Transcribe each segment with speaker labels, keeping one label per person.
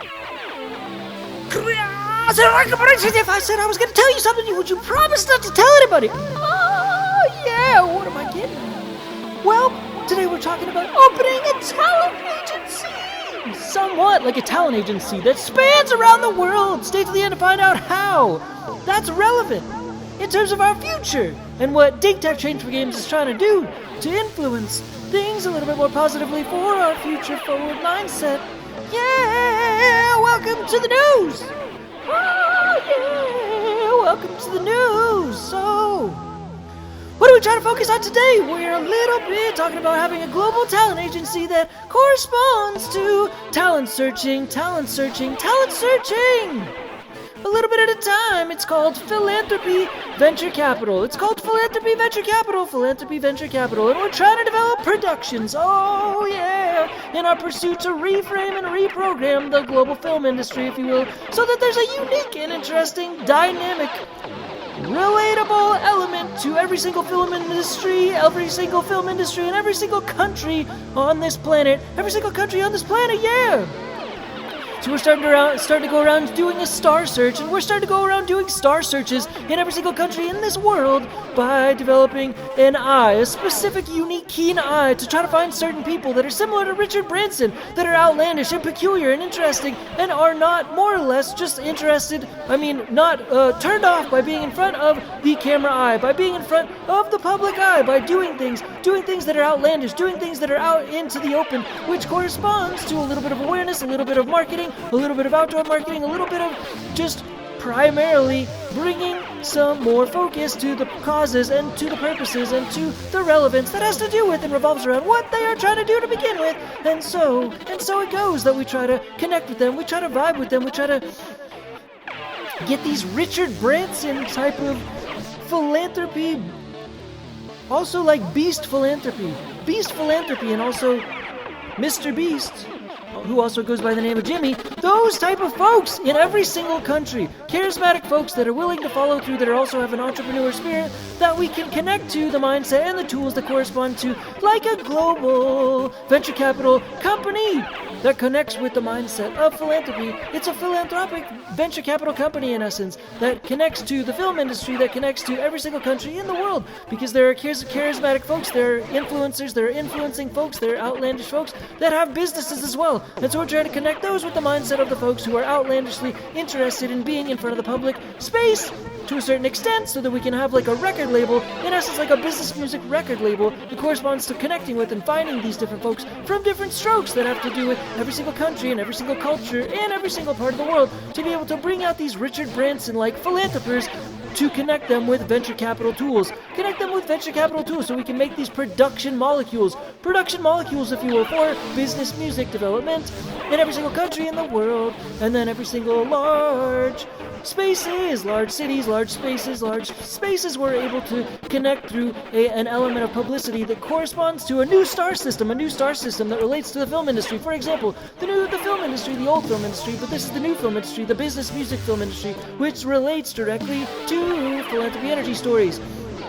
Speaker 1: If I said I was going to tell you something, would you promise not to tell anybody? Oh, yeah, what am I getting? Well, today we're talking about opening a talent agency. Somewhat like a talent agency that spans around the world. Stay to the end to find out how. That's relevant in terms of our future and what Dig Tech Change for Games is trying to do to influence things a little bit more positively for our future forward mindset. Yeah, welcome to the news. Oh, yeah, welcome to the news. So, what are we trying to focus on today? We're a little bit talking about having a global talent agency that corresponds to talent searching. A little bit at a time. It's called Philanthropy Venture Capital. And we're trying to develop productions, oh yeah, in our pursuit to reframe and reprogram the global film industry, if you will, so that there's a unique and interesting, dynamic, relatable element to every single film industry, and every single country on this planet, yeah! So we're starting to go around doing a star search, and we're starting to go around doing star searches in every single country in this world by developing an eye, a specific, unique, keen eye to try to find certain people that are similar to Richard Branson, that are outlandish and peculiar and interesting, and are not more or less just interested, not turned off by being in front of the camera eye, by being in front of the public eye, by doing things that are outlandish, doing things that are out into the open, which corresponds to a little bit of awareness, a little bit of marketing, a little bit of outdoor marketing, a little bit of just primarily bringing some more focus to the causes and to the purposes and to the relevance that has to do with and revolves around what they are trying to do to begin with. And so it goes that we try to connect with them, we try to vibe with them, we try to get these Richard Branson type of philanthropy, also like Beast philanthropy, and also MrBeast, who also goes by the name of Jimmy, those type of folks in every single country, charismatic folks that are willing to follow through, that are also have an entrepreneur spirit, that we can connect to the mindset and the tools that correspond to, like a global venture capital company that connects with the mindset of philanthropy. It's a philanthropic venture capital company, in essence, that connects to the film industry, that connects to every single country in the world, because there are charismatic folks, there are influencers, there are influencing folks, there are outlandish folks that have businesses as well. And so we're trying to connect those with the mindset of the folks who are outlandishly interested in being in front of the public space to a certain extent, so that we can have like a record label, in essence like a business music record label, that corresponds to connecting with and finding these different folks from different strokes that have to do with every single country and every single culture and every single part of the world, to be able to bring out these Richard Branson-like philanthropers, to connect them with venture capital tools, so we can make these production molecules, if you will, for business music development in every single country in the world, and then every single large spaces, large cities, large spaces, we're able to connect through an element of publicity that corresponds to a new star system that relates to the film industry. For example, the film industry, the old film industry, but this is the new film industry, the business music film industry, which relates directly to philanthropy energy stories.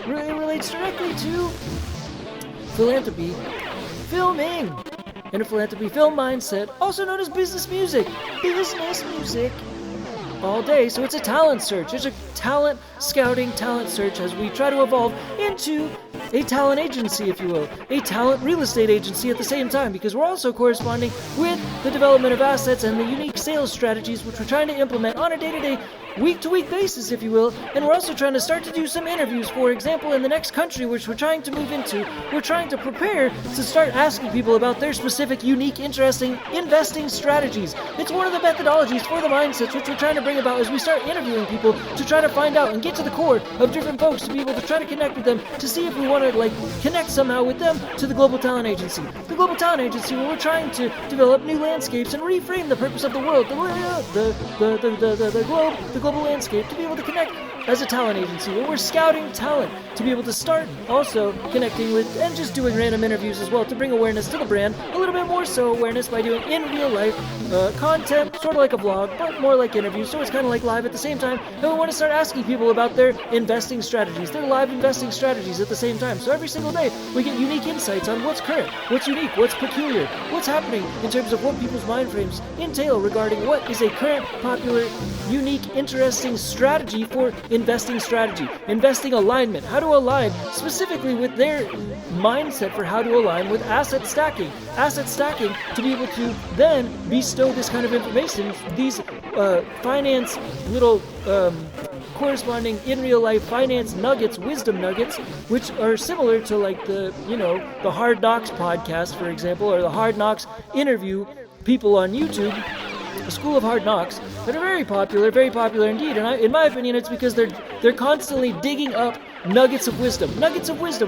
Speaker 1: It relates directly to philanthropy filming and a philanthropy film mindset, also known as business music all day. So it's a talent search. It's a talent scouting, talent search, as we try to evolve into a talent agency, if you will, a talent real estate agency at the same time, because we're also corresponding with the development of assets and the unique sales strategies which we're trying to implement on a day-to-day, week-to-week basis, if you will. And we're also trying to start to do some interviews. For example, in the next country which we're trying to move into, we're trying to prepare to start asking people about their specific, unique, interesting investing strategies. It's one of the methodologies for the mindsets which we're trying to bring about as we start interviewing people to try to find out and get to the core of different folks, to be able to try to connect with them, to see if we want to connect somehow with them to the Global Talent Agency. The Global Talent Agency, where we're trying to develop new landscapes and reframe the purpose of the world, the global landscape, to be able to connect as a talent agency where we're scouting talent to be able to start also connecting with and just doing random interviews as well to bring awareness to the brand, a little bit more so awareness by doing in real life content, sort of like a vlog, but more like interviews, so it's kind of like live at the same time. And we want to start asking people about their investing strategies, their live investing strategies at the same time. So every single day we get unique insights on what's current, what's unique, what's peculiar, what's happening in terms of what people's mind frames entail regarding what is a current, popular, unique, interesting strategy for investing strategy, investing alignment, how to align specifically with their mindset for how to align with asset stacking to be able to then bestow this kind of information, these finance little corresponding in real life finance nuggets, wisdom nuggets, which are similar to like the Hard Knocks podcast, for example, or the Hard Knocks interview people on YouTube, the School of Hard Knocks, that are very popular indeed. And in my opinion, it's because they're constantly digging up nuggets of wisdom,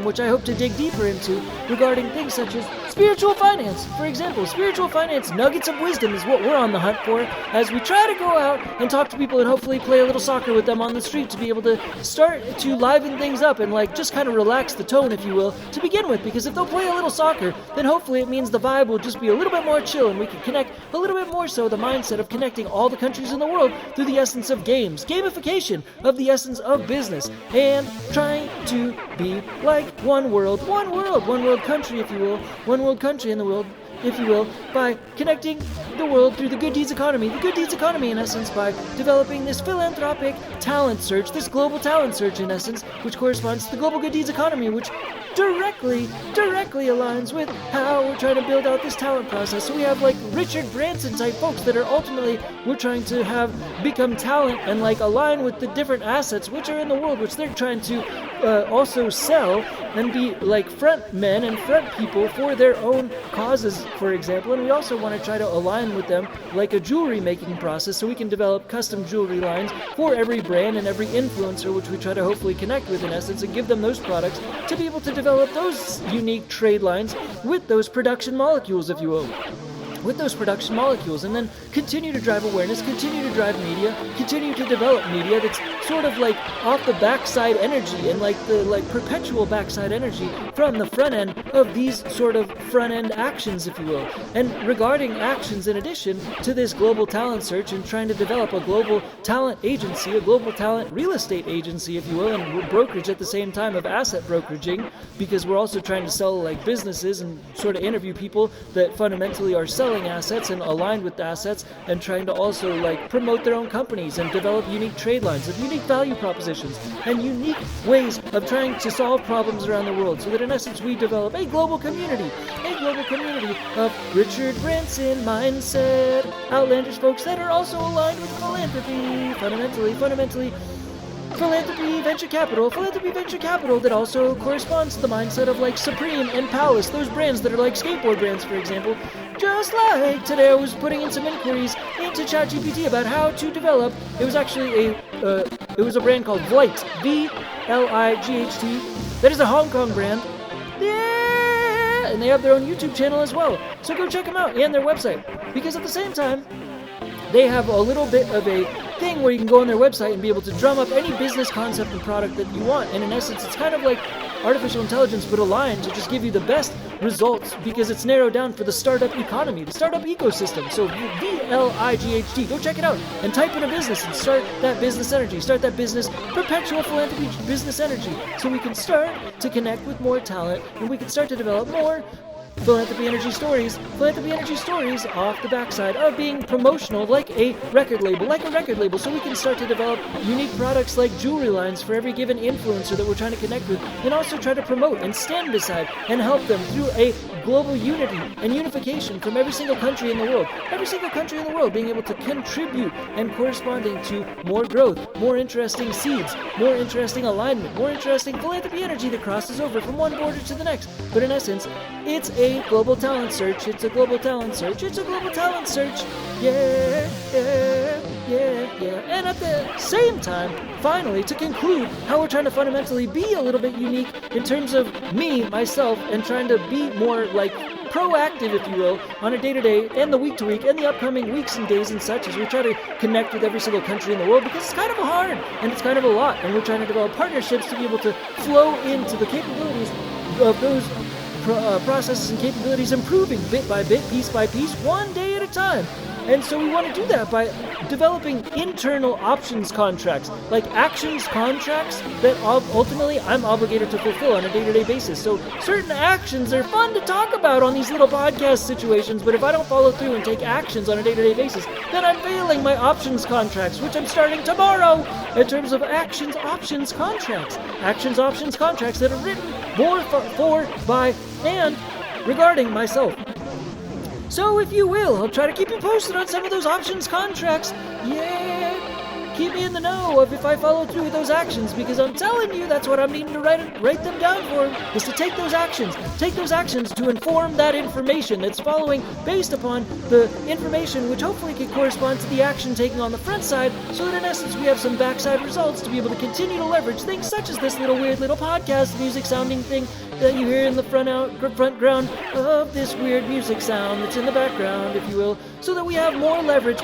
Speaker 1: which I hope to dig deeper into regarding things such as spiritual finance. For example, spiritual finance nuggets of wisdom is what we're on the hunt for as we try to go out and talk to people and hopefully play a little soccer with them on the street to be able to start to liven things up and like just kind of relax the tone, if you will, to begin with. Because if they'll play a little soccer, then hopefully it means the vibe will just be a little bit more chill and we can connect a little bit more so the mindset of connecting all the countries in the world through the essence of games, gamification of the essence of business, and trying to be like one world country, if you will, one world country in the world, if you will, by connecting the world through the good deeds economy in essence, by developing this philanthropic talent search, this global talent search in essence, which corresponds to the global good deeds economy, which directly aligns with how we're trying to build out this talent process. So we have like Richard Branson type folks that are ultimately we're trying to have become talent and like align with the different assets which are in the world, which they're trying to also sell and be like front men and front people for their own causes, for example. And we also want to try to align with them like a jewelry making process so we can develop custom jewelry lines for every brand and every influencer, which we try to hopefully connect with in essence and give them those products to be able to develop those unique trade lines with those production molecules, if you will. With those production molecules, and then continue to drive awareness, continue to drive media, continue to develop media that's sort of like off the backside energy and like the perpetual backside energy from the front end of these sort of front end actions, if you will. And regarding actions in addition to this global talent search and trying to develop a global talent agency, a global talent real estate agency, if you will, and brokerage at the same time of asset brokeraging, because we're also trying to sell like businesses and sort of interview people that fundamentally are selling assets and aligned with the assets and trying to also like promote their own companies and develop unique trade lines with unique value propositions and unique ways of trying to solve problems around the world, so that in essence we develop a global community of Richard Branson mindset outlandish folks that are also aligned with philanthropy, fundamentally philanthropy venture capital that also corresponds to the mindset of like Supreme and Palace, those brands that are like skateboard brands, for example. Just like today I was putting in some inquiries into ChatGPT about how to develop, it was actually a brand called Vlight, V-L-I-G-H-T, that is a Hong Kong brand. Yeah! And they have their own YouTube channel as well, so go check them out and their website, because at the same time they have a little bit of a thing where you can go on their website and be able to drum up any business concept and product that you want. And in essence, it's kind of like artificial intelligence, but aligned to just give you the best results because it's narrowed down for the startup economy, the startup ecosystem. So V-L-I-G-H-T, go check it out and type in a business and start that business energy, start that business, perpetual philanthropy business energy, so we can start to connect with more talent and we can start to develop more philanthropy energy stories off the backside of being promotional like a record label, so we can start to develop unique products like jewelry lines for every given influencer that we're trying to connect with, and also try to promote and stand beside and help them through a global unity and unification from every single country in the world being able to contribute and corresponding to more growth, more interesting seeds, more interesting alignment, more interesting philanthropy energy that crosses over from one border to the next. But in essence, it's a global talent search. Yeah. And at the same time, finally, to conclude how we're trying to fundamentally be a little bit unique in terms of me, myself, and trying to be more like proactive, if you will, on a day-to-day and the week-to-week and the upcoming weeks and days and such as we try to connect with every single country in the world, because it's kind of hard and it's kind of a lot, and we're trying to develop partnerships to be able to flow into the capabilities of those processes and capabilities, improving bit by bit, piece by piece, one day at a time. And so we want to do that by developing internal options contracts, like actions contracts that ultimately I'm obligated to fulfill on a day-to-day basis. So certain actions are fun to talk about on these little podcast situations, but if I don't follow through and take actions on a day-to-day basis, then I'm failing my options contracts, which I'm starting tomorrow in terms of actions options contracts. Actions options contracts that are written for, by, and regarding myself. So if you will, I'll try to keep you posted on some of those options contracts. Yeah, keep me in the know of if I follow through with those actions, because I'm telling you, that's what I'm needing to write them down for, is to take those actions. Take those actions to inform that information that's following based upon the information which hopefully can correspond to the action taken on the front side, so that in essence we have some backside results to be able to continue to leverage things such as this little weird little podcast music sounding thing that you hear in the front ground of this weird music sound that's in the background, if you will, so that we have more leverage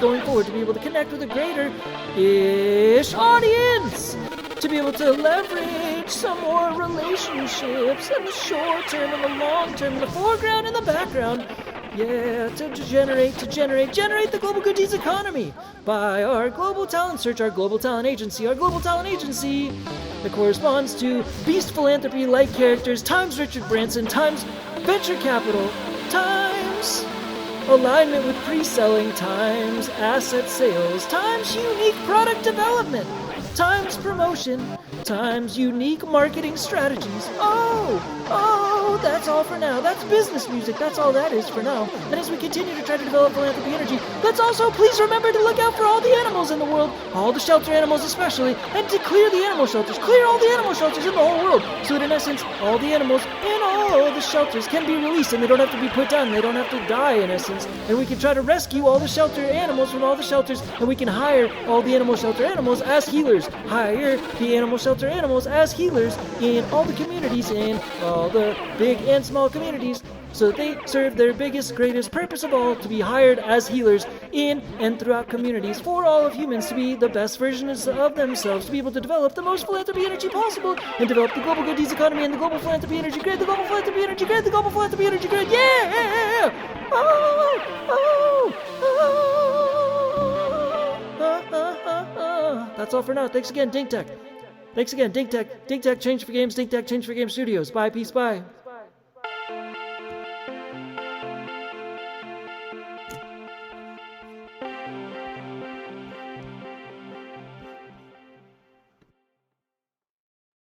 Speaker 1: going forward to be able to connect with a greater-ish audience, to be able to leverage some more relationships in the short term and the long term, in the foreground and the background. Yeah, to generate the global good deeds economy by our global talent search, our global talent agency that corresponds to Beast Philanthropy-like characters times Richard Branson times venture capital times alignment with pre-selling times asset sales times unique product development times promotion times unique marketing strategies. Oh, that's all for now. That's business music. That's all that is for now. And as we continue to try to develop philanthropy energy, let's also please remember to look out for all the animals in the world, all the shelter animals especially, and to clear the animal shelters. Clear all the animal shelters in the whole world, so that in essence, all the animals in all the shelters can be released, and they don't have to be put down. They don't have to die, in essence. And we can try to rescue all the shelter animals from all the shelters, and we can hire all the animal shelter animals as healers. Hire the animal shelter animals as healers in all the communities, in all the big and small communities, so that they serve their biggest, greatest purpose of all, to be hired as healers in and throughout communities for all of humans to be the best versions of themselves, to be able to develop the most philanthropy energy possible, and develop the global good deeds economy and the global philanthropy energy grid, the global philanthropy energy grid, the global philanthropy energy grid. Yeah! That's all for now. Thanks again, Dink Tech. Thanks again, Dink Tech. Dink Tech, Change for Games. Dink Tech, Change for Games Studios. Bye, peace, bye.